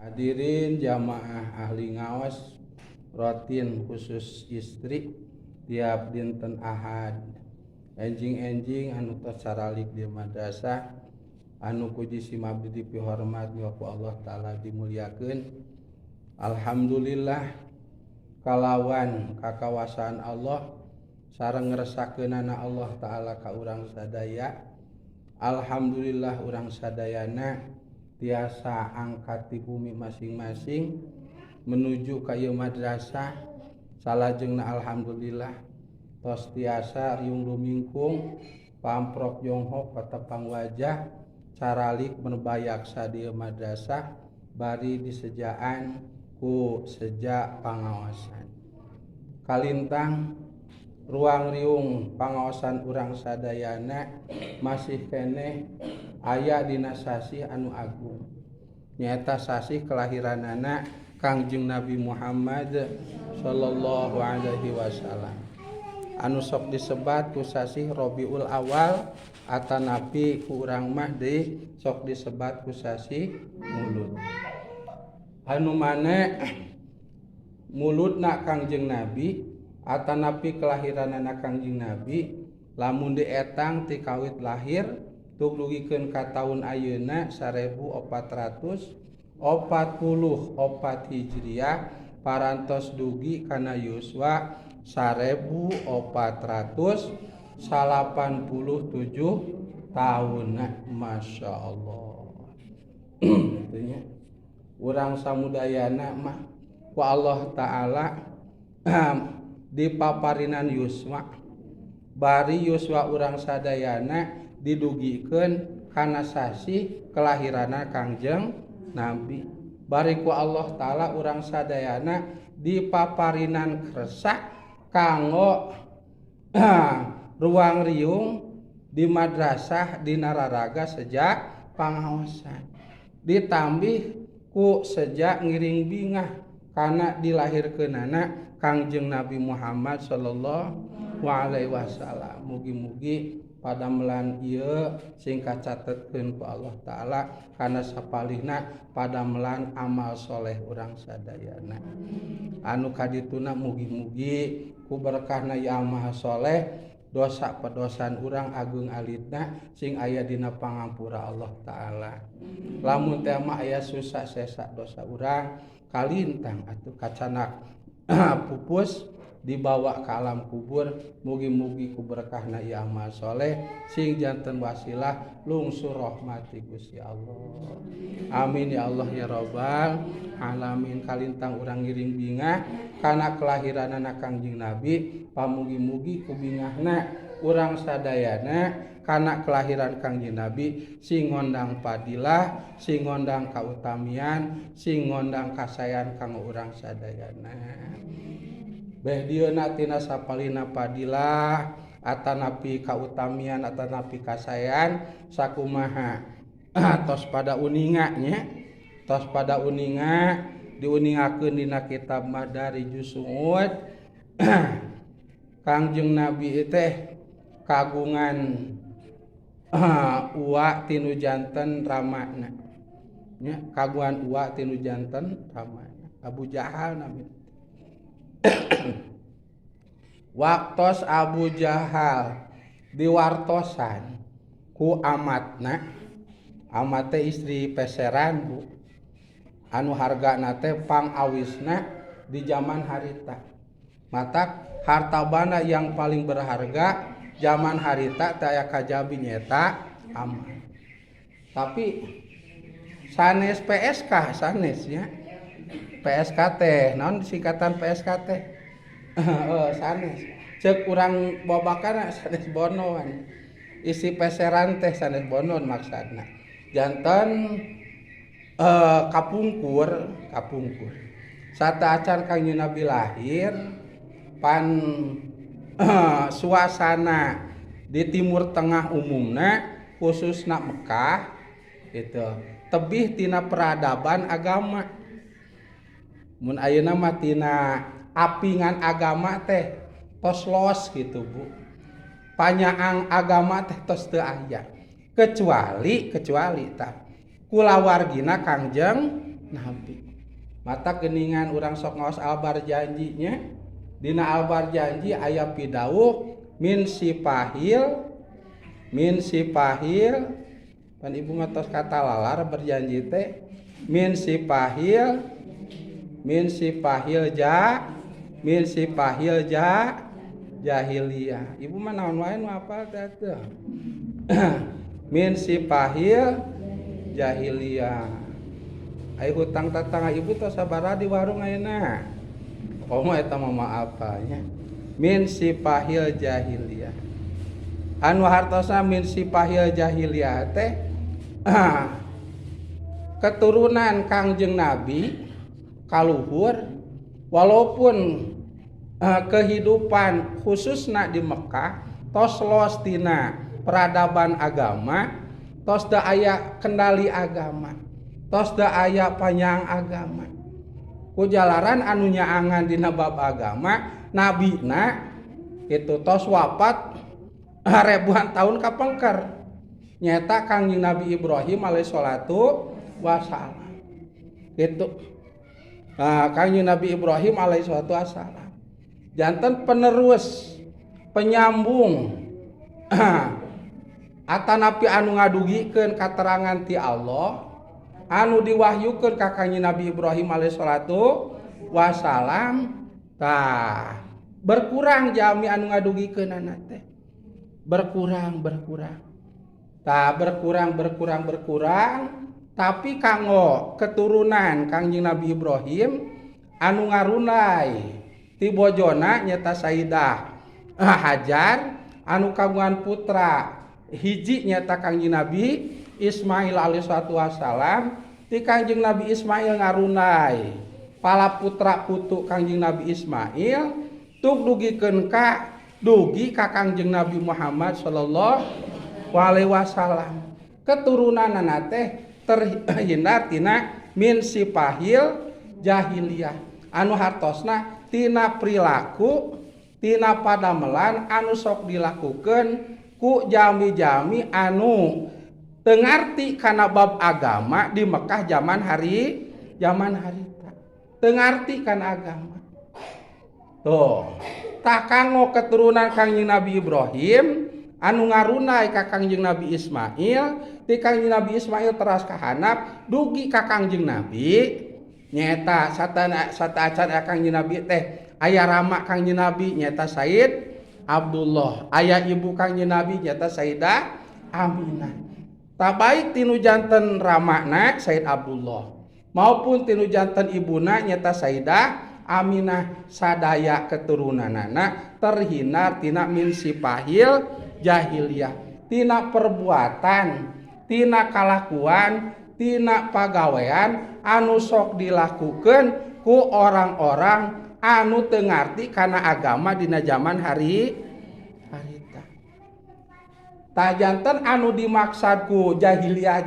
Hadirin jamaah ahli ngaos rutin khusus istri tiap dinten Ahad. Enjing-enjing anu tos saralik di madrasah anu puji simabdi dipihormat ku Allah taala dimuliakeun. Alhamdulillah kalawan kakawasaan Allah sareng ngresakeunana Allah taala ka urang sadaya. Alhamdulillah urang sadayana tiasa angkat di bumi masing-masing menuju ka ieu madrasah. Salajengna alhamdulillah tos tiasa riung lumingkung pamprok Yonghok patepang wajah caralik merbayak sa di madrasah bari disejaan ku sejak pangawasan. Kalintang ruang riung pangawasan urang sadayana masih keneh aya dina sasih anu agung nyaeta sasih kelahiranana Kangjeng Nabi Muhammad sallallahu alaihi wasallam anu sok disebat ku sasih Rabiul Awal atanapi ku urang mah deui sok disebat ku sasih Mulud. Anu mane muludna Kangjeng Nabi atanapi kelahiranana Kangjeng Nabi lamun dietang ti kawit lahir tug dugikeun ka taun ayeuna 1444 Hijriah parantos dugi kana yuswa 1487 tahun. Masya Allah. Itunya urang samudayana mah ku Allah taala dipaparinan yuswa bari yuswa urang sadayana didugikeun kana sasih kelahirana Kangjeng Nabi bari ku Allah taala urang sadayana dipaparinan kersa kanggo ruang riung di madrasah di nararaga sejak pangaosan ditambih ku sejak ngiring bingah kana dilahirkeunana Kangjeng Nabi Muhammad sallallahu alaihi wasallam. Mugi-mugi padamelan ieu sing kacatetkeun ku Allah taala kana sapalihna padamelan amal soleh urang sadayana. Anu kadituna mugi-mugi ku berkahna ya Maha Soleh dosa pedosan urang agung alitna sing aya dina pangampura Allah taala. Lamun teh mah aya susah sesa dosa urang kalintang atuh kacanak pupus dibawa ke alam kubur. Mugi-mugi ku berkahna ieu amal soleh sing janten wasilah lungsur rahmati Gusti Allah. Amin ya Allah ya rabbal alamin. Kalintang urang ngiring bingah kana kelahiranana Kangjeng Nabi pamugi-mugi ku bingahna urang sadayana kana kelahiran Kangjeng Nabi sing ngondang padilah, sing ngondang kautamian, sing ngondang kasayan kanggo urang sadayana. Beh dieuna tina sapalina padilah atanapi kautamian atanapi kasayan sakumaha tos pada uninga nya tos pada uninga diuningakeun dina kitab Madarijus Su'ud. Kangjeng Nabi teh kagungan uwa tinu janten ramana nya kagungan uwa tinu janten ramana Abu Jahal namina. Waktos Abu Jahal diwartosan ku amatna, amat teh istri peseran bu anu hargana teh pangawisna di zaman harita. Matak harta banda yang paling berharga zaman harita teh aya kajabi nyeta amat. Tapi sanes PSK sanesnya PSK teh naon singkatan PSK teh sanes ceuk urang babakana sanes bonoan isi peseran teh sanes bonon maksudna janten kapungkur sata acan Kangjeng Nabi lahir pan suasana di timur tengah umumna khususna Mekah gitu tebih tina peradaban agama. Mun ayeuna mah tina apingan agama teh tos los gitu bu. Panyaang agama teh tos teu aya. Kecuali tah kulawargina Kangjeng nabi. Mata geningan urang sok ngaos albar janjinya. Dina albar janji aya pidawuh min sipahil pan ibu ngatos kata lalar berjanji teh min sipahil jahiliyah. Ibu mah naon wae nu apal teh teu. Min sipahil jahiliyah. Ai hutang tetangga ibu tos sabaraha di warung ayeuna. Komo eta mah apanya. Min sipahil jahiliyah. Anu hartosna min sipahil jahiliyah teh keturunan Kangjeng Nabi kaluhur walaupun kehidupan khususna di Mekah tos los tina peradaban agama, tos da aya kendali agama, tos da aya panjang agama. Ku jalaran anu nyaangan dina bab agama nabina itu tos wafat ribuan tahun kapengker. Nyata Kangjeng Nabi Ibrahim alaihi salatu wassalam. Gitu. Kangjeng Nabi Ibrahim alaihi salatu wassalam. Janten penerus penyambung atanapi anu ngadugikeun katerangan ti Allah anu diwahyukeun ka Kangjeng Nabi Ibrahim alaihi salatu wassalam. Tah berkurang jami anu ngadugikeunana teh. Berkurang. Tah berkurang tapi kanggo keturunan Kangjeng Nabi Ibrahim anu ngarunai ti bojona nyata Sayyidah Hajar anu kagungan putra hiji nyata Kangjeng Nabi Ismail alaihi salatu wassalam. Ti Kangjeng Nabi Ismail ngarunai pala putra putu Kangjeng Nabi Ismail tuk dugikeun ka Kangjeng Nabi Muhammad sallallahu alaihi wasallam. Keturunanana teh terhindar tina min sipahil jahiliyah anu hartosna tina perilaku tina padamelan anu sok dilakukeun ku jami-jami anu teu ngarti kana bab agama di Mekah zaman harita teu ngarti kana agama. Tuh tak kanggo keturunan Kangjeng Nabi Ibrahim anu ngarunai ka Kangjeng Nabi Ismail, ti Kangjeng Nabi Ismail teras kahanap dugi ka Kangjeng Nabi. Nyata sataacan Kangjeng Nabi teh aya rama Kangjeng Nabi nyata Said Abdullah, aya ibu Kangjeng Nabi nyata Sayyidah Aminah. Tak baik tinu janten ramana Said Abdullah maupun tinu janten ibuna nyata Sayyidah Aminah sadaya keturunanana terhindar tina min sipahil jahiliyah, tina perbuatan, tina kalakuan, tina pagawean anu sok dilakukeun ku orang-orang anu teu ngarti kana agama dina zaman harita. Tajanten anu dimaksud ku jahiliyah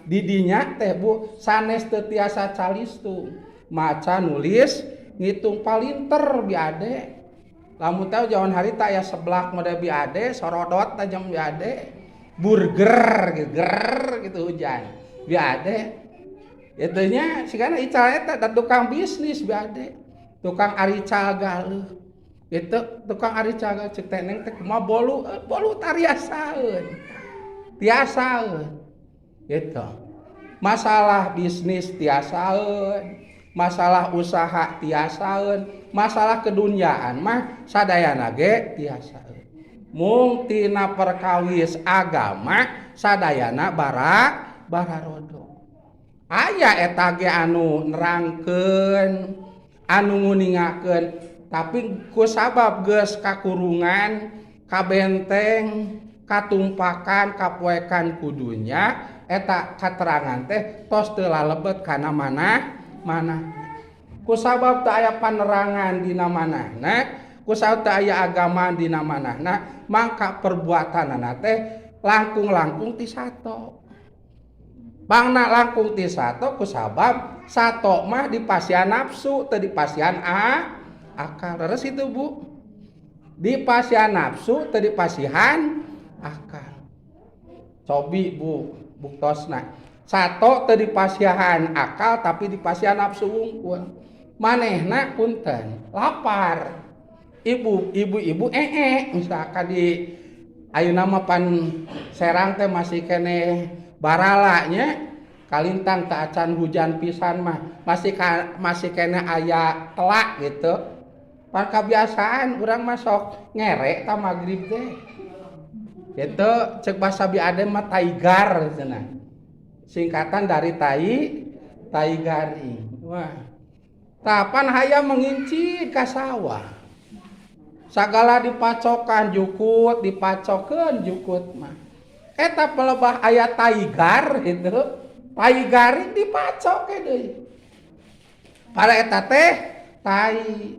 didinya teh Bu sanes teu tiasa calistu maca nulis ngitung palinter biade. Lamun teh jaman harita aya seblak mode biade sorodot tajam biade burger gitu hujan biade. Itunya sigana ical eta da tukang bisnis biade. Tukang arical galeuh. Gitu tukang arical galeuh ceuk teh neng teh kumaha bolu tariasaeun. Tiasaeun. Gitu. Masalah bisnis tiasaeun. Masalah usaha tiasaeun, masalah kedunyaan mah sadayana ge tiasaeun. Mung tina perkawis agama sadayana bararodo. Aya eta ge anu nerangkeun, anu nguningakeun, tapi ku sabab geus kakurungan, kabenteng, katumpakan, kapoekan kudunya eta katerangan teh tos teu lalebet kana mana ku sabab teu aya panerangan dina manahna, ku sabab teu aya agama dina manahna, mangka perbuatanana teh langkung ti sato. Bangna langkung ti sato ku sabab sato mah dipasihan nafsu teu dipasihan akal. Leres itu Bu. Dipasihan nafsu teu dipasihan akal. Cobi Bu, buktosna. Sato teu dipasihan akal tapi dipasihan nafsu wungkul. Manehna punten lapar. Ibu-ibu misalkan di ayeuna mah pan Serang teh masih kene baralanya kalintang teu acan hujan pisan mah masih kene aya telak gitu. Pan kebiasaan urang masuk ngerek ta magrib teh. Gitu cek basa biade mah taigar cenah. Singkatan dari taigari. Wah. Tapan hayam menginci ka sawah. Sagala dipacokan jukut, dipacokeun jukut mah. Eta pelebah aya taigar gitu. Taigari dipacok deui. Para eta teh tai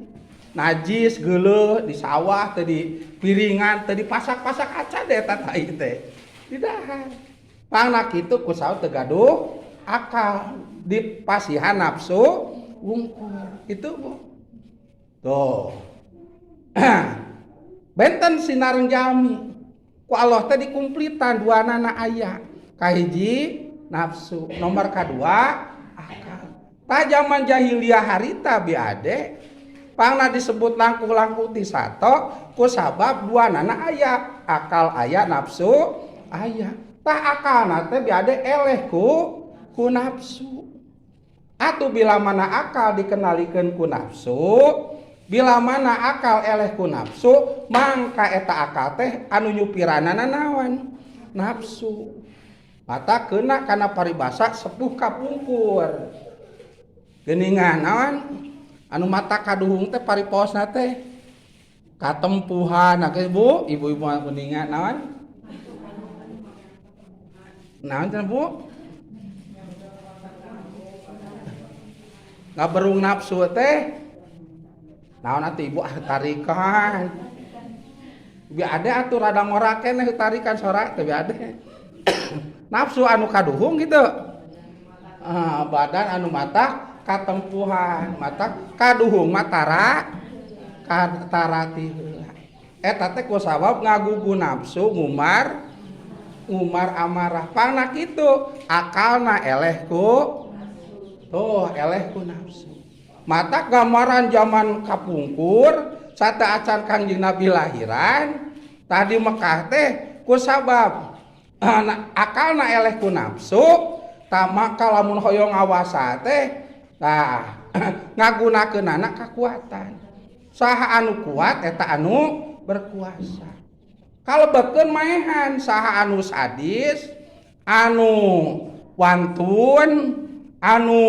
najis geuleuh di sawah teu di piringan teu dipasak-pasak aca deh eta tai teh. Didahar. Pangna kitu ku saos teu gaduh akal dipasihan nafsu wungkul. Itu Bu. Tuh. Benten sinareng jami. Ku Allah teh dikumplitan duanana aya. Kahiji nafsu, nomor kadua akal. Ta zaman jahiliyah harita biade pangna disebut langkung-langkung ti sato ku sabab duanana aya, akal aya, nafsu aya. Tah akalna teh biade eleh ku nafsu. Atuh bila mana akal dikenalikeun ku nafsu, bila mana akal eleh ku nafsu, mangka eta akal teh anu nyupiranana naon? Nafsu. Mata kena kana paribasa sepuh kapungkur. Geuningan naon? Anu mata kaduhung teh pariposna teh katempuhan. Nah, Bu, ibu-ibu geuningan naon? Naon cenah Bu? Ngaberung nafsu teh naon atuh ibu tarikan. Bi ade atuh rada ngorake nih tarikan sorak teh bi ade. Nafsu anu kaduhung gitu. Badan anu mata katempuhan, mata kaduhung matara katarati heula. Eta teh ku sabab ngagugu nafsu ngumar amarah. Pangna kitu akalna eleh ku eleh ku nafsu. Mata gambaran zaman kapungkur sate acan Kangjeng Nabi lahiran tadi Mekah teh ku sabab akalna eleh ku nafsu ta maka lamun hoyong ngawasa teh tah ngagunakeunana kakuatan. Saha anu kuat eta anu berkuasa. Kalebekeun maehan saha anu sadis, anu wantun, anu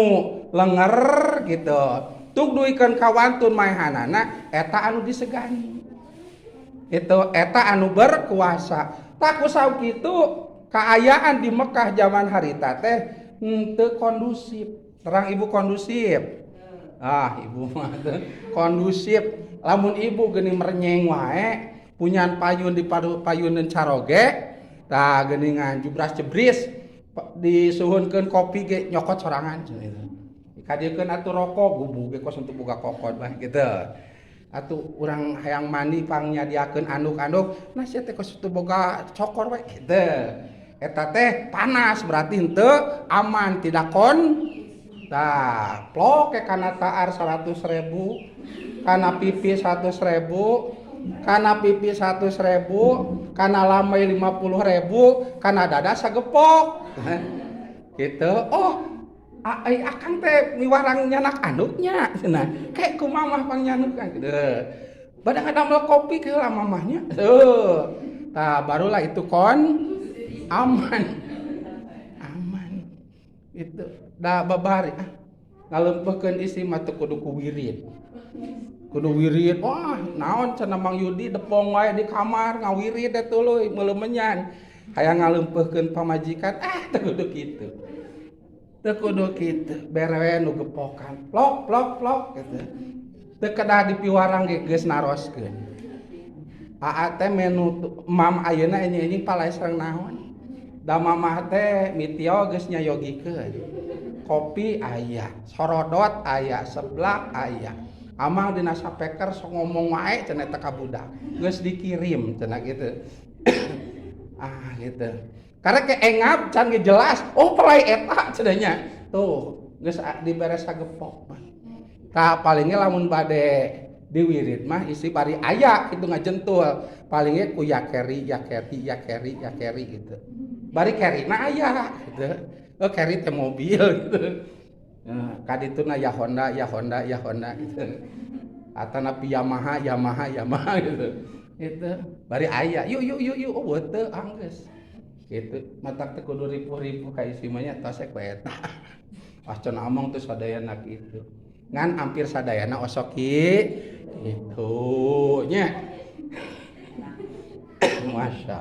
lenger gitu. Tuk duikeun ka wantun maehanana eta anu disegani. Itu eta anu berkuasa. Tak kusau kitu kaayaan di Mekah zaman harita teh teu kondusif. Terang ibu kondusif. Ibu mah kondusif. Lamun ibu geuning merenyeng wae, punyan payun di payuneun caroge, tah geuningan jubras-jebris disuhunkeun kopi ge nyokot sorangan cenah. Kadiekeun atuh rokok gubuk ge kos untuk buka kokot bah gitu. Atuh urang hayang mandi pang nyadiakeun anduk-anduk, nah sia teh kos teu boga cokor we kitu. Eta teh panas berarti henteu aman tidak Tah, plok ke kana taar 100.000, kana pipi 100.000, kana pipi 100.000, kana lamai 50.000, kana dada sagepok. Gitu. Oh, akang teh miwarang nyanak anduknya cenah. Kayak ku mamah pang nyanuk kan gitu. Badang ngadamel kopi ke lah mamahnya. Tah, barulah itu aman. Itu da babari ngalempeukeun isi mah teu kudu ku wirid. Kudu wirid. Wah, naon cenah Mang Yudi depong wae di kamar ngawirid teh tuluy meulemenyan. Hayang ngalempeukeun pamajikan, teu kudu kitu. Teu kudu kitu. Berewe nu gepokan. Plok gitu. Teu kedah dipiwarang ge geus naroskeun. Teh menu mam ayeuna enyi-enyi palai sareng naon. Da mamah teh mitio geus nyayogikeun. Kopi aya, sorodot aya, seblak aya. Amang dina sapeker sok ngomong wae cenah teh ka budak. Geus dikirim cenah gitu. Gitu. karena ke engap can ge jelas oh pelai eta cenanya tuh geus diberes sagepok mah tah palingnya lamun bade diwirid mah isi bari aya kitu ngajentul palingnya ku ya keri gitu bari kerina aya gitu oh keri teh mobil gitu nah kadituna ya Honda gitu atana pi Yamaha gitu gitu bari aya yuk oh beuteuh anggeus gitu matak teh kudu ripuh-ripuh ka isi mah nya tos ku eta can omong teh sadayana kitu ngan hampir sadayana osoki itu nya Masya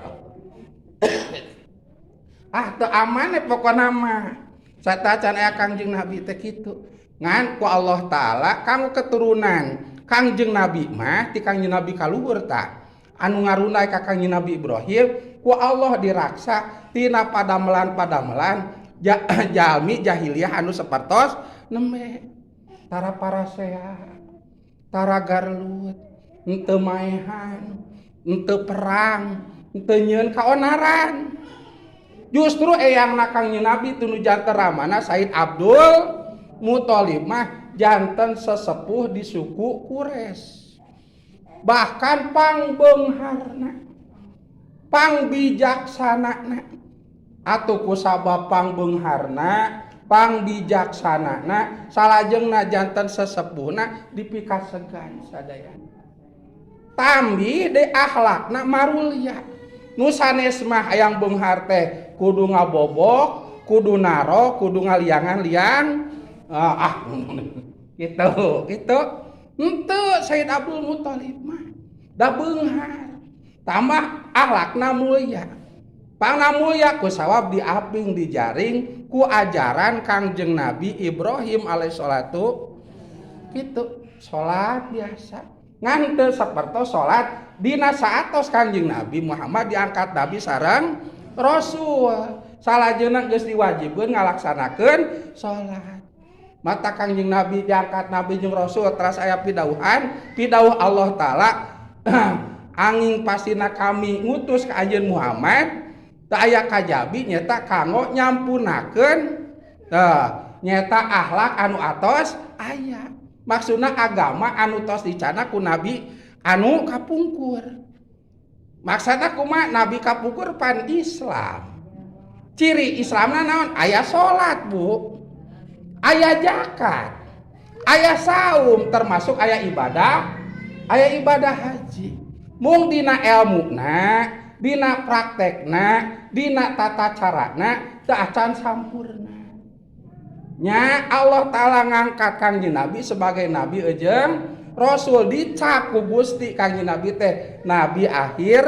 Allah teu aman pokona mah satacan aya Kangjeng Nabi teh kitu ngan ku Allah taala kanggo keturunan Kangjeng Nabi mah ti Kangjeng Nabi kaluhur ta anu ngarunai ka Kangjeng Nabi Ibrahim ku Allah diraksa tina padamelan jalmi jahiliyah anu sapertos neme tara parasea tara garlut henteu maehan henteu perang henteu nyieun kaonaran justru eyangna Kangjeng Nabi tunu janten ramana Said Abdul Muthalib mah janten sesepuh di suku Quraisy bahkan pangbeungharna pangbijaksanana atuh kusabab pangbeungharna pangbijaksanana salajengna janten sesepuhna dipikasegan sadayana tambi de akhlakna marulia nu sanes mah hayang beunghar teh kudu ngabobok kudu naro kudu ngaliangan liang gitu henteu Said Abdul Muthalib mah da beunghar tambah akhlakna mulia pangna mulia ku sawab diaping dijaring ku ajaran Kangjeng Nabi Ibrahim alaihissalatu kitu salat biasa ngan teu sapertos salat dina saatos Kangjeng Nabi Muhammad diangkat Nabi sareng Rasul salajengna geus diwajibkeun ngalaksanakeun salat mata Kangjeng Nabi diangkat Nabi jeung Rasul teras aya pidawuh Allah taala angin pastina kami ngutus ka anjeun Muhammad teu aya kajabi nyata kanggo nyampunakeun nyata akhlak anu atos aya maksudna agama anu tos dicana ku nabi anu kapungkur maksudna kumaha nabi kapungkur pan Islam ciri Islamna naon aya salat Bu aya zakat aya saum termasuk aya ibadah haji mung dina ilmuna dina praktekna dina tata carana teu acan sampurna nya Allah taala ngangkat Kangjeng Nabi sebagai nabi jeung rasul dicap ku Gusti Kangjeng Nabi teh nabi akhir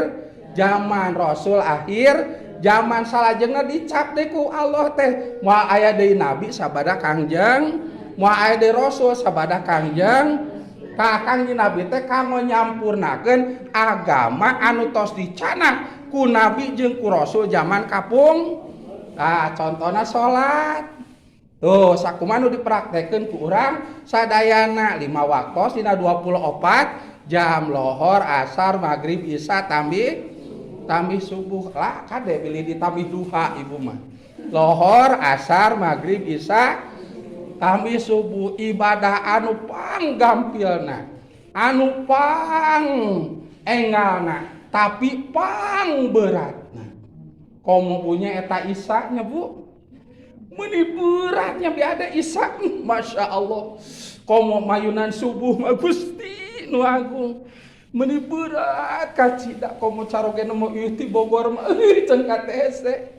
zaman rasul akhir zaman salajengna dicap deui ku Allah teh moal aya deui nabi sabada Kangjeng moal aya deui rasul sabada Kangjeng Kangjeng Nabi teh kanggo nyampurnakeun agama anu tos dicana ku nabi jeung ku rasul zaman kapung contohna salat tuh sakumaha nu dipraktekeun ku urang sadayana 5 waktos dina 24 jam lohor asar magrib isya tambih subuh lah kade pilih ditambih duha ibu mah lohor asar magrib isya tambih subuh ibadah anu panggampilna anu pang engalna tapi pang beratna komo punya eta isanya Bu meni beratnya biada isya Masya Allah komo mayunan subuh mah Gusti nu agung meni berat kacida komo caroge nemu ieu ti Bogor mah cenah ka hese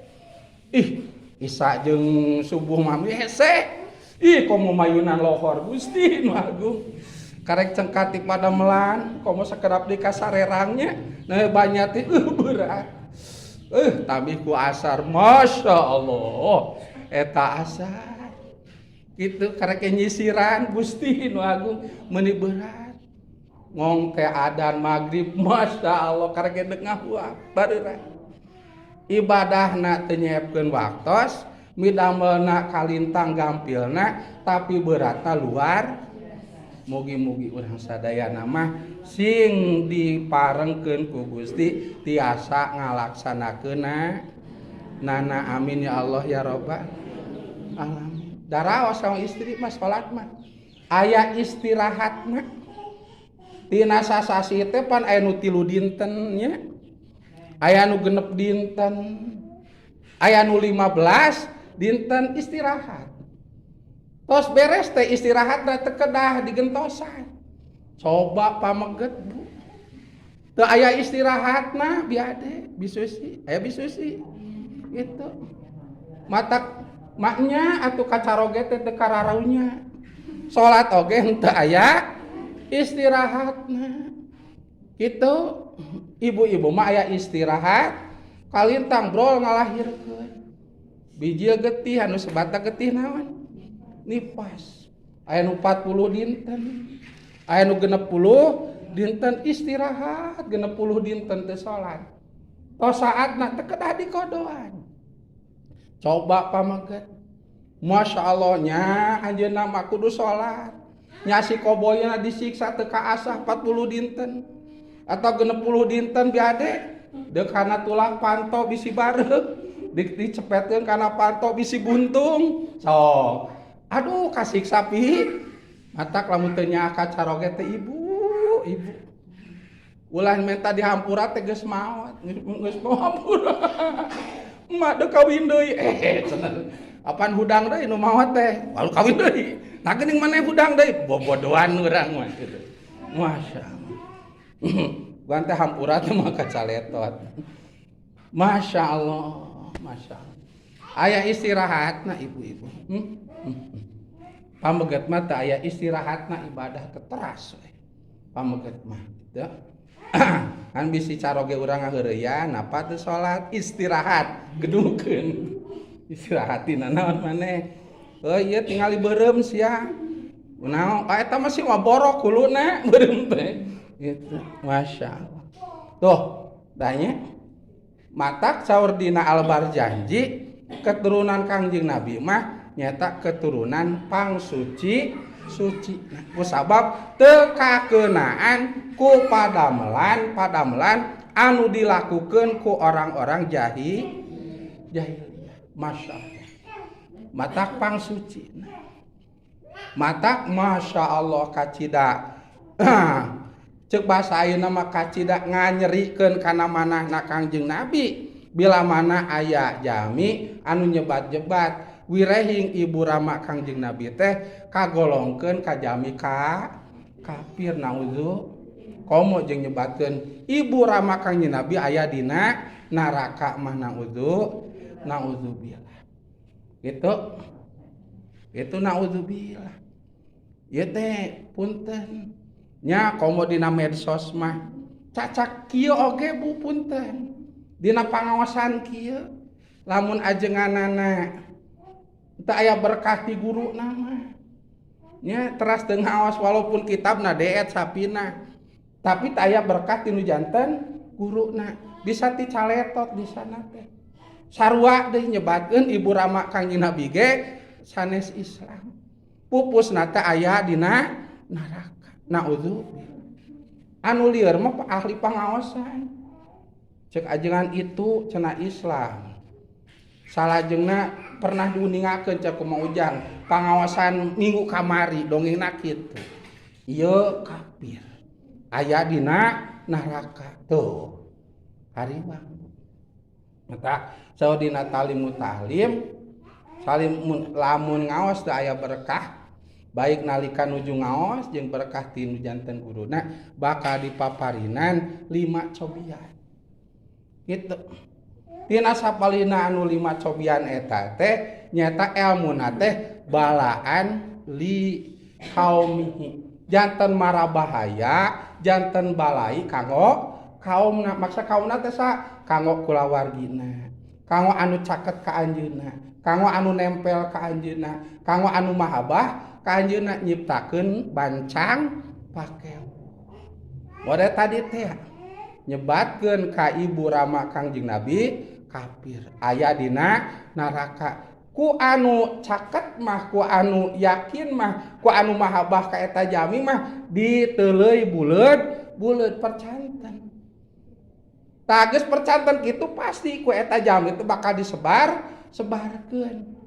isya jeung subuh mah hese komo mayunan lohor Gusti nu agung karek cengkati pada melan komo sakedap di kasarerangnya nah banyak ti berat tambih ku asar Masya Allah eta asar gitu karek nyisiran Gusti nu agung meuni berat ngong teh adzan magrib Masya Allah karek dengah bareura ibadahna teu nyiepkeun waktos midamelna kalintang gampilna tapi beratna luar mugi-mugi urang sadayana mah sing diparengkeun ku Gusti tiasa ngalaksanakeunna Nana amin ya Allah ya Rabbal alamin. Daraos sama istri mah salat mah aya istirahat mah. Tina sasasi teh pan aya nu 3 dinten nya. Aya nu 6 dinten. Aya nu 15 dinten istirahat. Tos beres teh istirahat teh kedah digentosan. Coba pameget Bu. Teu aya istirahatna biade bisusi, aya bisusi. Gitu. Matak maknya atuh kacaroge teh teu kararaunya. Salat oge henteu aya istirahatna. Gitu. Ibu-ibu mah aya istirahat, kalintang brol ngalahirkeun. Bijil getih anu sebata getih naon? Nifas. Aya nu 40 dinten. Aya nu 60 dinten istirahat, 60 dinten teu salat. Tos saatna teu kedah dikodoan. Coba pameget. Masya Allah nya anjeunna mah kudu salat. Nya si koboyna disiksa teu kaasah 40 dinten. Atau 60 dinten biade deuk kana tulang panto bisi bareug dicepetkeun kana panto bisi buntung sok aduh kasiksa pi matak lamun teu nya kacaroge teh ibu ulah menta dihampura teh geus maot geus hampura emak deuk kawin deui cenah apaan hudang deui nu maot teh walu kawin deui nah geuning maneh hudang deui bobodohan urang mah kitu masyaallah. Bukan teh hampura teh mah kacaletot. Masya Allah. Aya istirahatna ibu-ibu. Pameget mah teh aya istirahatna ibadah keteras we. Pameget mah teu. Kan bisi caroge urang ngaheureuyan napa teu salat istirahat gedukeun. Istirahatina naon maneh? Ieu tingali beureum sia. Naon eta mah si borok kuluna beureum teh. Gitu. Masya Allah. Tuh, danya matak saur dina Al-Barjanji keturunan Kangjeng Nabi mah nyata keturunan pangsuci suci. Nah, kusabab teu kakeunaan ku padamelan anu dilakukeun ku orang-orang jahiliyah. Masya Allah. Matak pangsuci. Matak Masya Allah kacida. Cek basa ayeuna mah kacida nganyerikeun kana manahna Kangjeng Nabi bila mana aya jami anu nyebat-nyebat wirehing ibu rama Kangjeng Nabi teh kagolongkeun ka jami kafir nauzu komo jeung nyebatkeun ibu rama Kangjeng Nabi aya dina neraka mah nauzubillah gitu itu nauzubillah ieu teh punten nya komo dina medsos mah cacak kieu oge Bu punten dina pangaosan kieu lamun ajenganana teu aya berkah ti guruna mah nya teras teu ngaos walaupun kitabna deet sapina tapi teu aya berkah ti nu janten guruna bisa ti caletot di sana teh sarua deui nyebatkeun ibu rama Kangjeng Nabi ge sanes Islam pupusna teh aya dina neraka. Nauzubillah. Anu lieur mah ahli pangaosan. Cek ajengan itu cenah Islam. Salajengna pernah diuningakeun cek kumaha ujang pangaosan minggu kamari dongengna kitu. Ieu kafir. Aya dina neraka. Tuh. Hariwang. Mata saudina talim lamun ngaos teu aya berkah baik nalika nuju ngaos jeung berkah ti nu janten guruna bakal dipaparinan 5 cobian. Gitu. Tina sapalina anu 5 cobian eta teh nyata elmuna teh balaan li kaumihi. Janten mara bahaya, janten balai kanggo kaumna. Maksa kaumna teh sa kanggo kulawargina. Kanggo anu caket ka anjeunna, kanggo anu nempel ka anjeunna, kanggo anu mahabah kanjeunna nyiptakeun bancang pakeu. Mode tadi teh nyebatkeun ka ibu rama Kangjeng Nabi kafir. Aya dina neraka. Ku anu caket mah, ku anu yakin mah, ku anu mahabah ka eta jami mah diteuleuy buleud percanten. Tages percanten gitu pasti ku eta jam itu bakal sebarkeun.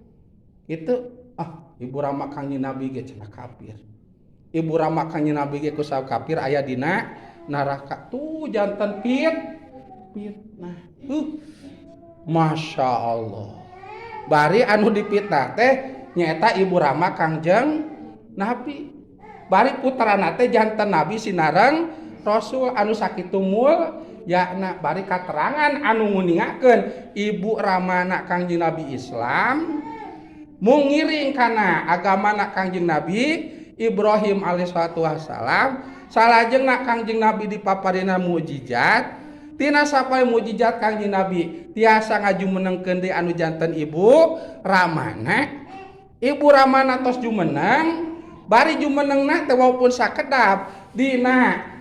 Itu ibu rama kanjeng Nabi ge cenah kafir. Ibu rama kanjeng Nabi ge ku sabab kafir aya dina neraka. Tuh janten fitnah. Masya Allah. Bari anu dipitnah teh nyaeta ibu rama kanjeng Nabi. Bari putrana teh janten Nabi sinareng Rasul anu sakitu mul yakna bari katerangan anu nguningakeun ibu ramana kanjeng Nabi Islam mung ngiring kana agamana kanjeng Nabi Ibrahim alaihissalatu wassalam salajengna kanjeng Nabi dipaparina mukjizat tina sapoe mukjizat kanjeng Nabi tiasa ngajumenengkeun deui anu janten ibu ramana tos jumeneng bari jumenengna teh walaupun sakedap dina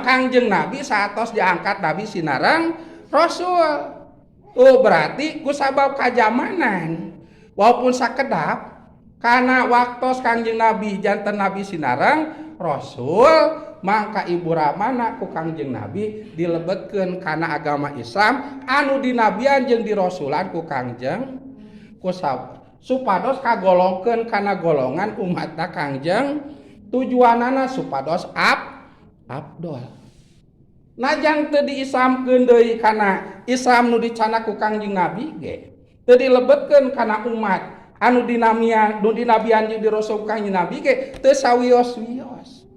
Kangjeng Nabi satos diangkat Nabi sinareng Rasul. Berarti ku sabab kajamanan walaupun sakedap karena waktos Kangjeng Nabi janten Nabi sinareng Rasul mangka ibu ramana ku Kangjeng Nabi dilebetkeun kana agama Islam anu dinabian jeung dirasulan ku Kangjeng ku supados kagolongkeun kana golongan umatna Kangjeng tujuanana supados Abdul. Najang teu diislamkeun deui kana Islam nu dicana ku Kangjeng Nabi ge. Teu dilebetkeun kana umat anu dinabian jeung dirasul Kangjeng Nabi ge teu sawios-wios.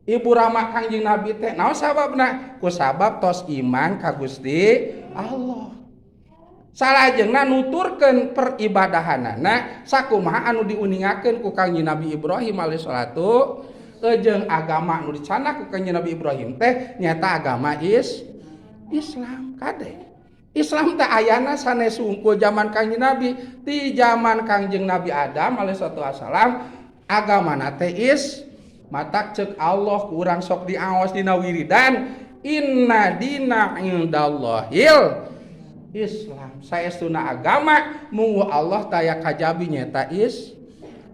Ibu rama Kangjeng Nabi teh naon sababna? Ku sabab tos iman ka Gusti Allah. Salajengna nuturkeun peribadahanana sakumaha anu diuningakeun ku Kangjeng Nabi Ibrahim alaihissalatu jeung agama nu dicana ku Kangjeng Nabi Ibrahim teh nyata agama Islam kade. Islam teh ayana sanes sungkul zaman Kangjeng Nabi ti zaman Kangjeng Nabi Adam alaihissalatu wassalam agamana teh matak ceuk Allah kurang sok diaos dina wiridan inna dina indallahil Islam. Saestuna agama munggu Allah taya kajabi nyata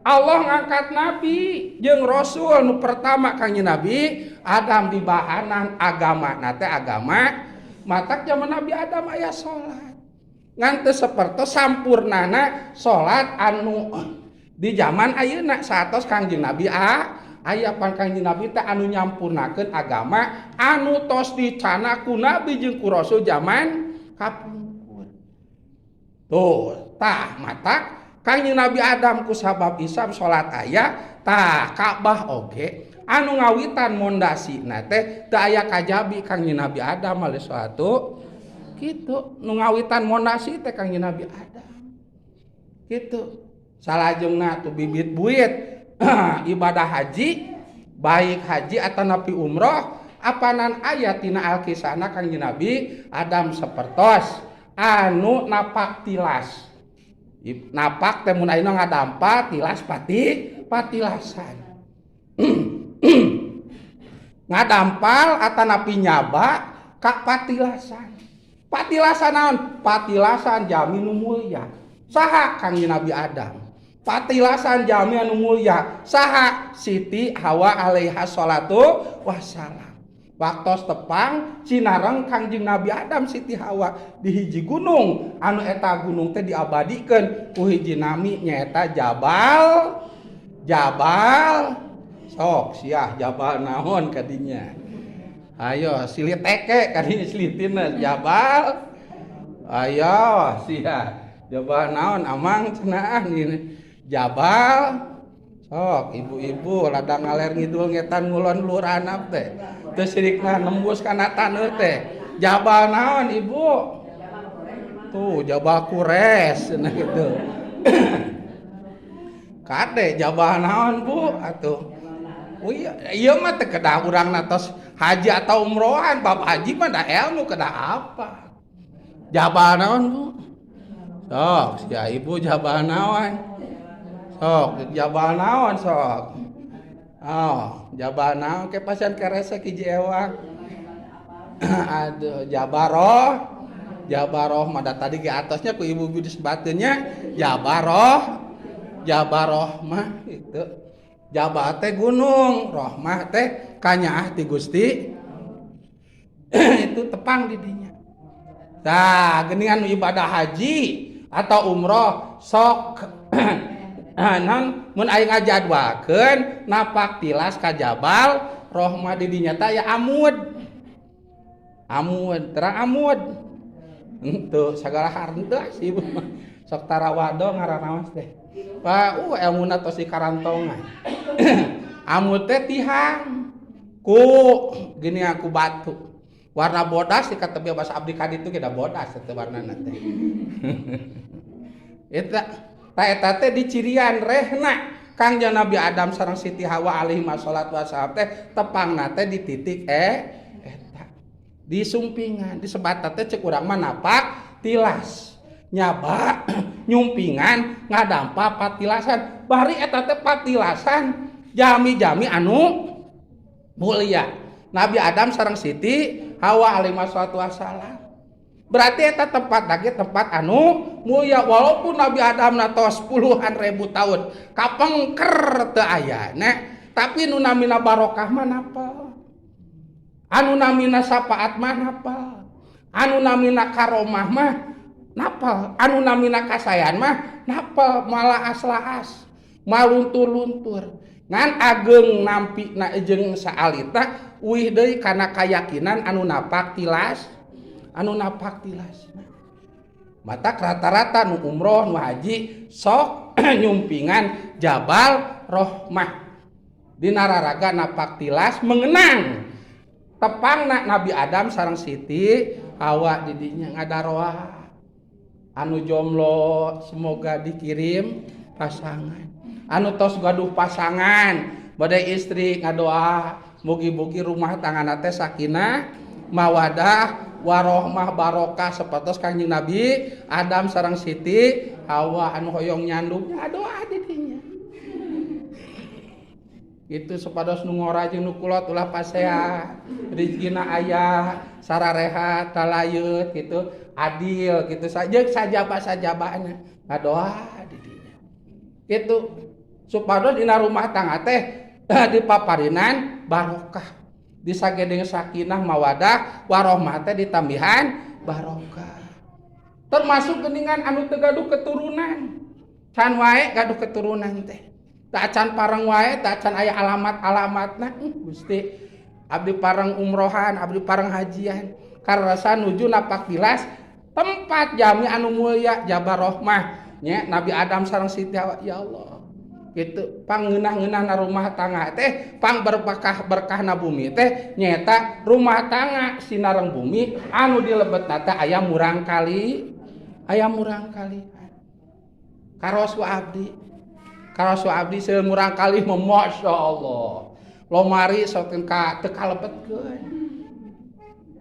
Allah ngangkat Nabi jeung Rasul nu pertama Kangjeng Nabi Adam di bahanan agama nate agama matak zaman Nabi Adam aya salat ngan teu sapertos sampurnana salat anu di zaman ayeuna satos Kangjeng Nabi aya pan Kangjeng Nabi teh anu nyampurnakeun agama anu tos dicana ku Nabi jeung ku Rasul zaman kapungkur. Tuh tah matak Kangjeng Nabi Adam ku sabab Islam salat aya tah Ka'bah oge anu ngawitan mondasina teh teu aya kajabi Kangjeng Nabi Adam alaihissalatu kitu nu ngawitan mondasi teh Kangjeng Nabi Adam kitu. Salajengna tu bibit buit ibadah haji baik haji atanapi umroh apanan aya tina alkisahna Kangjeng Nabi Adam sapertos anu napak tilas. Napak teh mun ayeuna ngadampa tilas patilasan. Ngadampal atanapi nyaba ka patilasan. Patilasan naon? Patilasan jami nu mulya. Saha Kangjeng Nabi Adam? Patilasan jami anu mulya. Saha? Siti Hawa alaiha salatu wassalam. Waktos tepang cinareng Kangjeng Nabi Adam Siti Hawa di hiji gunung anu eta gunung teh diabadikeun ku hiji nami nyaeta Jabal sok siah Jabal naon kadinya ayo silit teke kadinya silitina Jabal ayo siah Jabal naon amang cenah ini Jabal sok ibu-ibu ladang ngaler ngidul ngetan ngulon lurana teh teu sirikna nembus kana taneuh teh Jabal naon ibu tuh Jabal Kures cenah kitu kade Jabal naon bu atuh ieu mah teh kedah urangna tos haji atau umrohan bab haji mah da ilmu kedah apa Jabal naon bu sok sia ibu Jabal naon sok Jabal naon sok Jabal naon ke pasian keresa kiji ewang aduh Jabaroh mada tadi ke atasnya ku ibu bidis bateunnya Jabaroh mah itu Jabal teh gunung rohmah teh kanyaah ti Gusti itu tepang di dinya Tah geuningan ibadah haji atau umroh sok non mun aya ngajadwalkeun napak tilas ka Jabal Rahmah di dinya teh ya amud terang amud henteu sagala hareunteu sih sok tarawado ngaranna teh pa elmuna tos dikarantongan amud teh tihang ku gini aku batu warna bodas dikata bahasa abdi ka ditu ge da bodas teh warnana teh eta teh dicirian rehna Kangjeng Nabi Adam sareng Siti Hawa alaihi wassalatu wassalam teh tepangna teh di titik eta disumpingan disebat teh cek urang mah napak tilas nyaba nyumpingan ngadampa patilasan bari eta teh patilasan jami-jami anu mulia Nabi Adam sareng Siti Hawa alaihi wassalatu wassalam berarti eta tempat lagi tempat anu mulia walaupun Nabi Adam natos puluhan ribu tahun kapengker teu aya tapi nu namina barokah mah napa anu namina syafaat mah napa anu namina karomah mah napa anu namina kasayan mah napa malah aslas maluntur-luntur ngan ageng nampi na jeung saalita uih deui kana kayakinan anu napak tilas mata rata-rata nu umroh nu haji sok nyumpingan Jabal Rahmah dina raraga napak tilas mengenang tepangna Nabi Adam sareng Siti Hawa di dinya ngadaroa anu jomblo semoga dikirim pasangan anu tos gaduh pasangan bade istri ngadoa mugi-mugi rumah tangga teh sakinah mawadah warohmah barokah sapatos Kangjeng Nabi Adam sareng Siti Hawa anu hoyong nyandung doa di dinya itu sapatos nu ngora jeung nu kulot ulah pasea rezekina aya sararehat talayeut gitu adil gitu saja sajaba-sajabana ngadoa di dinya kitu supados dina rumah tangga teh dipaparinan barokah disagedeng sakinah mawadah warohmah teh ditambihan barokah termasuk geuningan anu teu gaduh keturunan can wae gaduh keturunan teh tak can pareng wae tak can aya alamat-alamatna Gusti abdi pareng umrohan abdi pareng hajian karasa nuju napak tilas tempat jami anu mulia Jabal Rahmah nya Nabi Adam sareng Siti Hawa ya Allah gitu pangeunah-ngeunahna rumah tangga teh pang berkah-berkahna bumi teh nyata rumah tangga sinareng bumi anu dilebetna teh aya murang kali karos abdi seueur murang kali masyaallah lomari sok teu kalebetkeun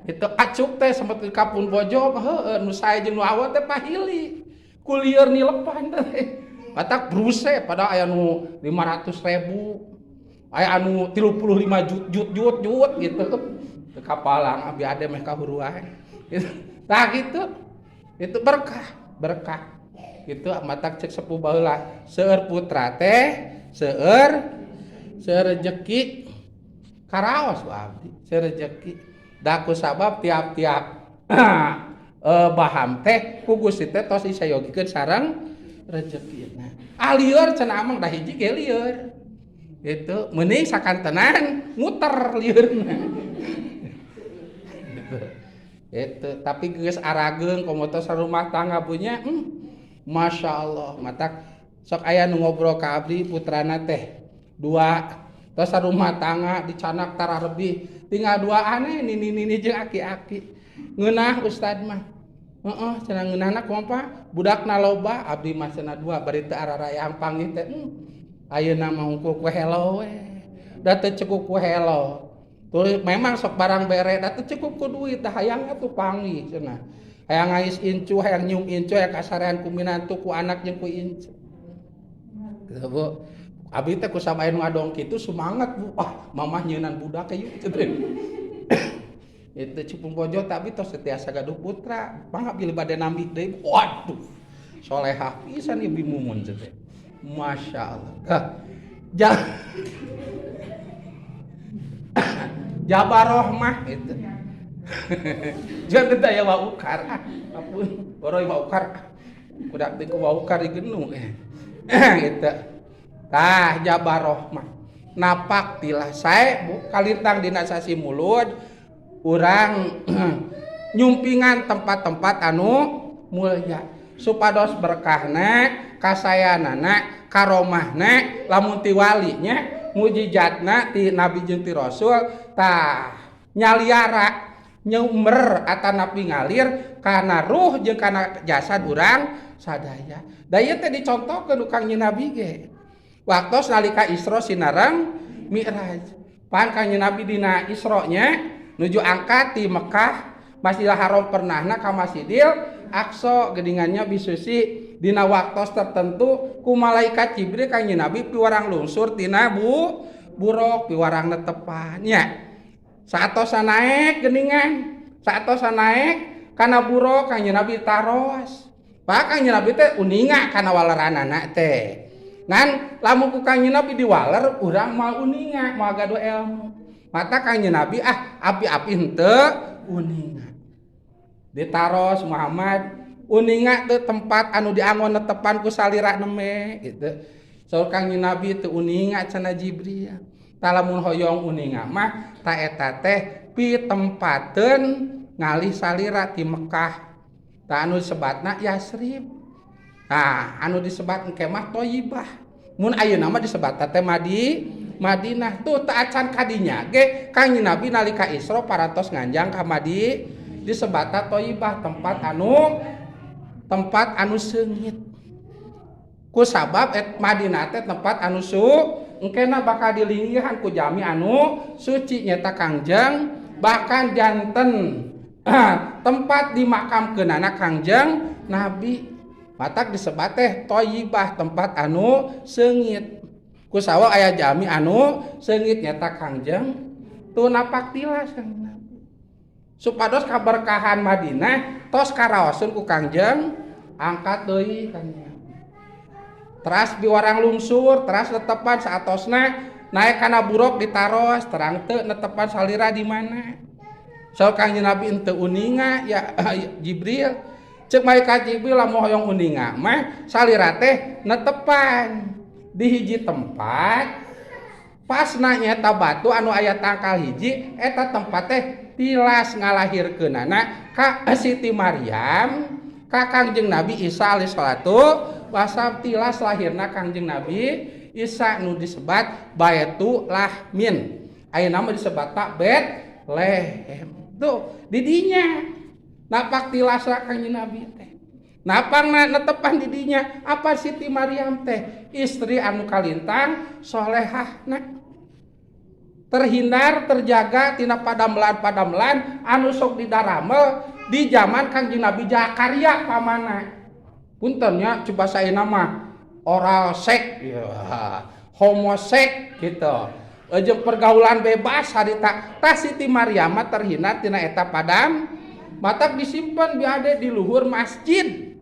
itu acuk teh sempet kapun bojo heueuh nu sae jeung nu aweut teh pahili kulieur nilepan teh batak bruse pada aya nu 500.000 aya anu 35 jut gitu teu kapalang abi ade meh kahuruan tah gitu itu berkah gitu matak cek sepuh baheula seueur putra teh seueur rezeki karaos ku abdi seueur rezeki da ku sabab tiap-tiap baham teh ku Gusti teh tos disayogikeun sareng rezekina alieur cenah amang da hiji ge lieur gitu mending sakantenan muter liurna gitu tapi geus arageung komo tos rumah tangga punya masyaallah matak sok aya nu ngobrol ka abdi putrana teh dua tos rumah tangga dicanak tararebih tinggal duaan nini jeung aki-aki ngeunah ustad mah cenah ngeunahna kumaha budakna loba abdi mah cenah dua bari teu ararayang panggih teh ayeuna mah hungkul ku hello we da teu cukup ku hello tuh memang sok barang bere da teu cukup ku duit da hayang atuh panggih cenah hayang ngais incu hayang nyium incu hayang kasarean ku minantu ku anak jeung ku incu gitu Bu abdi teh ku sabaya nu ngadong kitu semangat Bu mamah nyeunan budak ieu itu cipung bojo tapi tos setiasa gaduh putra mangga pilih bade nambi deui waduh solehah pisan ieu mumun teh masyaallah Jabal Rahmah itu Jangan daya waukar. Apun, boroi waukar. Kudak teu waukar digenu gitu. Tah jabaroh mah. Napak tilah sae kalintang dina sasi mulut urang nyumpingan tempat-tempat anu mulya supados berkahna kasayanana karomahna lamun ti walinya mujizatna ti nabi jeung ti rasul tah nyaliara nyumer atanapi ngalir kana ruh jeung kana jasad urang sadaya. Da ieu teh dicontohkeun ku Kangjeng Nabi ge. Waktos nalika Isra sinareng Mi'raj. Pan Kangjeng Nabi dina Isra-nya nuju angkat ti Mekah Masjidil Haram pernahna ka Masjidil Aqsa gedingannya bisusi dina waktos tertentu ku malaikat Jibril Kangjeng Nabi piwarang lungsur tina buruk piwarang netepannya. Saatosa naik geningan, saatosa naik kana buruk Kangjeng Nabi taros. Pak Kangjeng Nabi teh uninga kana waleranana teh. Ngan lamun ku Kangjeng Nabi diwaler urang mau uninga, mau gado ilmu. Mata Kangjeng Nabi api-api henteu uninga. Ditaros Muhammad uninga teu tempat anu diangon netepan ku salira neme gitu. Saur Kangjeng Nabi teu uninga cenah Jibril. Talamun hoyong uninga mah ta eta teh pi tempateun ngalih salira ti Mekah. Ta anu disebatna Yasrib. Nah, anu disebat engke mah Thayyibah. Mun ayeuna mah disebat teh Madinah. Tuh teu acan kadinya ge Kangjeng Nabi nalika Isra parantos nganjang ka disebat Thayyibah tempat anu seungit. Ku sabab Madinah teh tempat anu engkena bakal dilinggihan ku jami anu suci nyata Kangjeng bahkan janten tempat dimakamkeunana Kangjeng Nabi matak disebat teh Thayyibah tempat anu seungit. Ku sawa aya jami anu seungit nyata Kangjeng teu napak tilas Kangjeng Nabi. Supados kaberkahan Madinah tos karaosun ku Kangjeng angkat deui Kangjeng. Teras biwarang lungsur, teras netepan saatosna naik kana buruk ditaros, terang teu netepan salira di mana. Saur Kangjeng Nabi henteu uninga ya Jibril. Ceuk malaikat Jibril lamun hoyong uninga mah salira teh netepan di hiji tempat. Pas nanya batu anu aya tangkal hiji eta tempat teh tilas ngalahirkeunana ka Siti Maryam ka Kangjeng Nabi Isa alaihi salatu wasab tilas lahirna Kangjeng Nabi Isa nu disebat Baitul Lahmin. Ayeuna mah disebat tak Betlehem. Tuh di dinya napak tilas Kangjeng Nabi teh. Napangna netepan di dinya apa Siti Maryam teh istri anu kalintang solehahna. Terhindar terjaga tina padamelan anu sok didaramel di zaman Kangjeng Nabi Zakaria pamana. Puntennya coba saya nama oral seks ya, homoseks gitu. Jeung pergaulan bebas harita tah Siti Maryam terhindar tina eta padam matak disimpan biade di luhur masjid.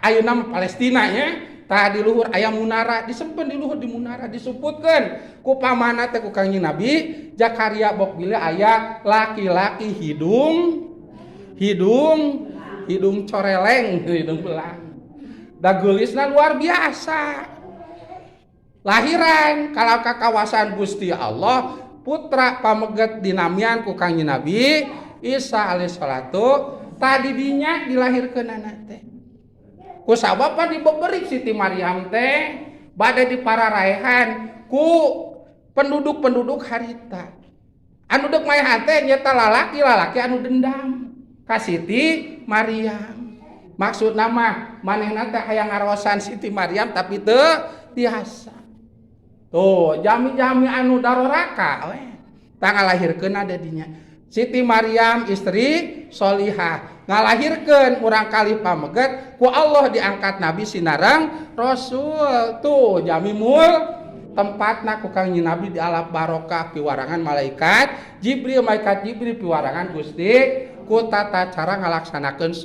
Ayeuna mah Palestina nya tah di luhur aya munara disimpen di luhur di munara disuputkeun ku pamana teh ku Kangjeng Nabi Zakaria bok bila aya laki-laki hidung coreleng, hidung belang. Dagulisna luar biasa. Lahiran kalau ka kawasan Gusti Allah, putra pameget dinamian ku Kangjeng Nabi Isa alaihi salatu tadi dinya dilahirkeunana teh. Ku sabab dibeberik Siti Maryam teh bade dipararaehan ku penduduk-penduduk harita. Anu deuk maehan teh nyata lalaki anu dendam ka Siti Maryam. Maksud nama manehna teh hayang ngarosan Siti Maryam tapi teu tiasa. Tuh jami-jami anu daroraka we tang ngalahirkeun ada dinya. Siti Maryam istri solihah ngalahirkeun urang kali pameget ku Allah diangkat nabi sinareng rasul. Tuh jami mul tempatna ku Kangjeng Nabi di alam barokah piwarangan malaikat Jibril piwarangan Gusti ku tata cara ngalaksanakeun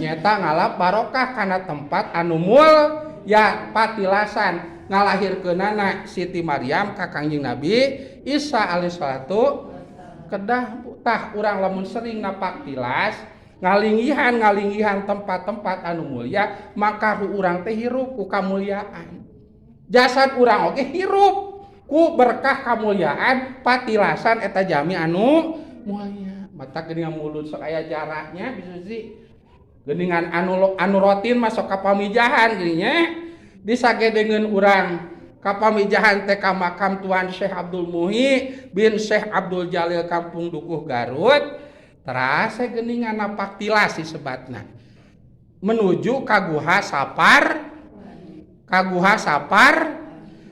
nyata ngalap barokah kana tempat anu mul ya patilasan ngalahirkeunana Siti Maryam ka Kangjeng Nabi Isa alaihi salatu kedah tah urang lamun sering napak tilas ngalinggihan tempat-tempat anu mulia maka urang teh hirup ku kamuliaan jasad urang oge hirup ku berkah kamuliaan patilasan eta jami anu mulia mata geuningan mulut sok aya jaraknya bisa sih geuningan anu rutin masuk ka pamijahan geuning nya disagedeungeun urang kapamijahan teh ka makam Tuan Syekh Abdul Muhi bin Syekh Abdul Jalil Kampung Dukuh Garut terasa geuningan napak tilas disebatna menuju ka Guha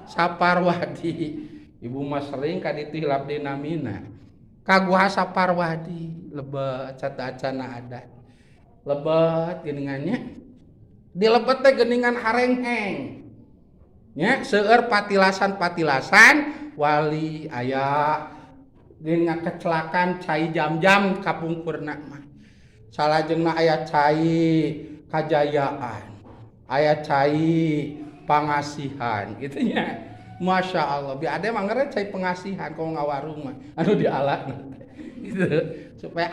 Saparwadi ibu mah sering ka ditu hilap di namina ka Guha Saparwadi lebet cata-acana adat lebet geuningannya di lebet teh geuningan harengheng nya seueur patilasan wali aya dengan kecelakaan cai jam-jam kapungkurna mah salajengna aya cai kajayaan aya cai pangasihan gitu nya Masya Allah bi ade mah ngeureun cai pengasihan komo ngawarung mah anu dialakna gitu supaya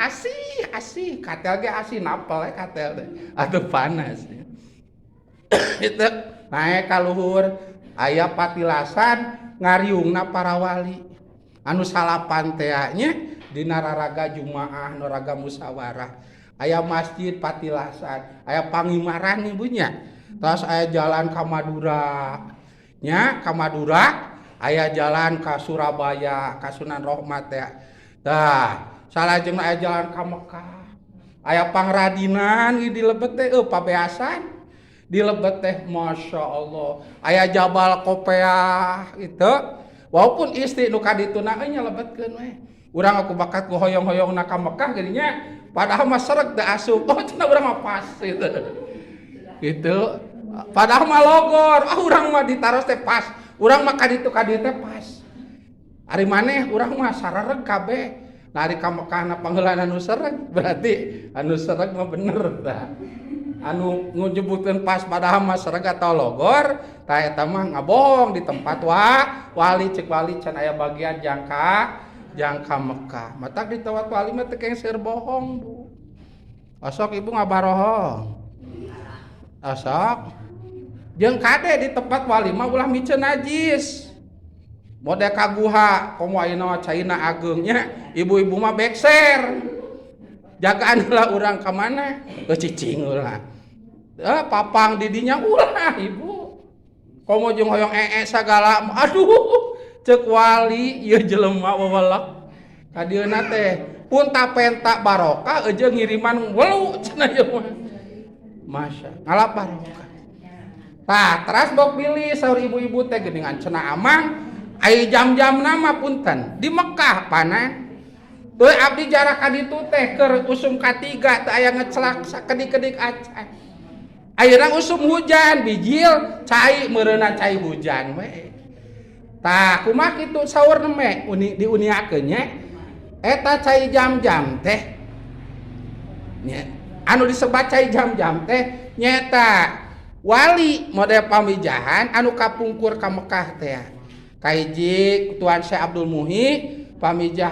asih katel ge asih napel katel teh atuh panas itu naik ka luhur aya patilasan ngariungna para wali anu salapan teh nya dina raraga jumaah naraga musyawarah aya masjid patilasan aya pangimaran ibunya terus aya jalan ka Madura nya ka Madura aya jalan ka Surabaya ka Sunan Rahmat teh tah salajengna aya jalan ka Mekah aya pangradinan di lebet teh pabeasan di lebet teh Masya Allah aya Jabal Kopeah itu walaupun istri nu kadituna nya lebetkeun we urang aku bakat ku hoyong-hoyongna ka Mekah geunya padahal mah sreg teu asup cenah urang mah pas gitu padahal mah logor urang mah ditaros teh pas urang mah kaditu teh pas ari maneh urang mah sarareg kabeh nah ari ka Mekahna pangheulaan anu sreg berarti anu sreg mah bener tah anu ngujebutkeun pas padahal mah sreg atau logor tah eta mah ngabohong di tempat wali cek wali can aya bagian jangka Mekah matak di tempat wali mah teu kengser bohong Bu asok ibu ngabarohong asok jeung kade di tempat wali mah ulah miceun najis mode ka guha komo ayeuna caina ageungnya ibu-ibu mah bekser jagaan lah urang ka mana cicing ulah papang didinya ulah ibu komo jeung hoyong sagala aduh ceuk wali ieu jelema wawelek ka dieuna teh punta penta barokah eueuh ngiriman welu cenah ieu mah masya ngalap barokah tah teras bok pilih saur ibu-ibu teh geuningan cenah amang ai jam-jamna mah punten di Mekah panan teu abdi jarak ka ditu teh keur usum katiga teu aya ngecelak sakedik-kedik acan ayeuna usum hujan bijil cai meureunna cai hujan we tah kumaha kitu saur me diuniakeun nya eta cai jam-jam teh nya anu disebat cai jam-jam teh nyata wali model pamijahan anu kapungkur ka Mekah teh kahiji Tuan Syekh Abdul Muhi pamijahan